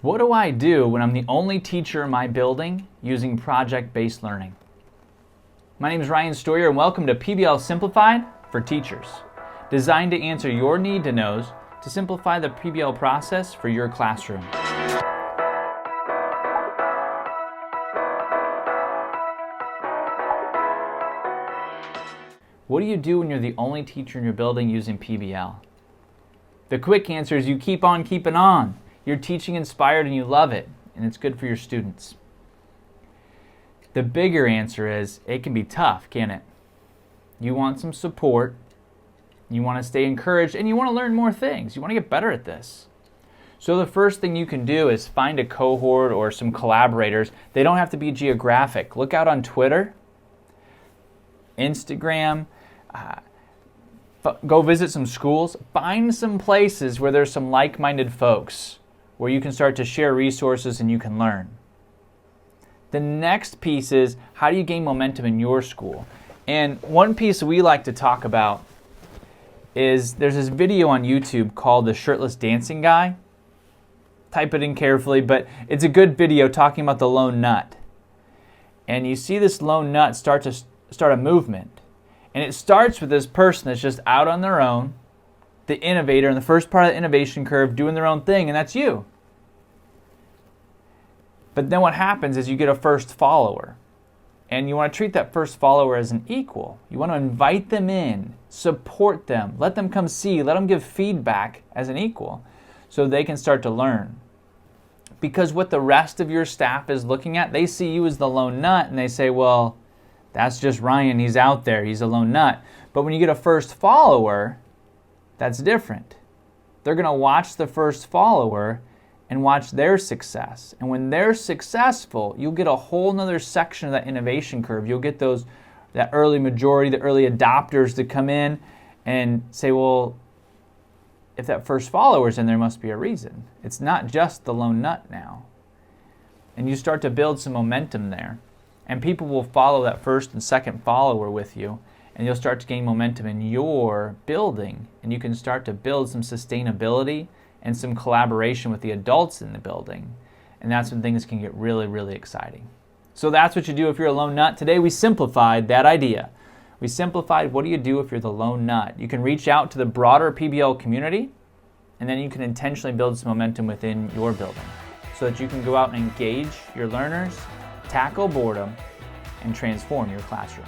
What do I do when I'm the only teacher in my building using project-based learning? My name is Ryan Stoyer and welcome to PBL Simplified for Teachers, designed to answer your need to knows to simplify the PBL process for your classroom. What do you do when you're the only teacher in your building using PBL? The quick answer is you keep on keeping on. You're teaching inspired and you love it, and it's good for your students. The bigger answer is it can be tough, can't it? You want some support, you want to stay encouraged, and you want to learn more things. You want to get better at this. So the first thing you can do is find a cohort or some collaborators. They don't have to be geographic. Look out on Twitter, Instagram, go visit some schools. Find some places where there's some like-minded folks, where you can start to share resources and you can learn. The next piece is, how do you gain momentum in your school? And one piece we like to talk about is, there's this video on YouTube called the Shirtless dancing guy. Type it in carefully, but it's a good video talking about the lone nut. And you see this lone nut start a movement. And it starts with this person that's just out on their own, the innovator in the first part of the innovation curve, doing their own thing, and that's you. But then what happens is you get a first follower, and you want to treat that first follower as an equal. You want to invite them in, support them, let them come see, let them give feedback as an equal so they can start to learn. Because what the rest of your staff is looking at, they see you as the lone nut and they say, well, that's just Ryan, he's out there, he's a lone nut. But when you get a first follower, that's different. They're going to watch the first follower and watch their success. And when they're successful, you'll get a whole nother section of that innovation curve. You'll get that early majority, the early adopters to come in and say, well, if that first follower's in there, must be a reason. It's not just the lone nut now. And you start to build some momentum there. And people will follow that first and second follower with you, and you'll start to gain momentum in your building, and you can start to build some sustainability and some collaboration with the adults in the building. And that's when things can get really, really exciting. So that's what you do if you're a lone nut. Today we simplified that idea. We simplified what do you do if you're the lone nut. You can reach out to the broader PBL community, and then you can intentionally build some momentum within your building so that you can go out and engage your learners, tackle boredom, and transform your classroom.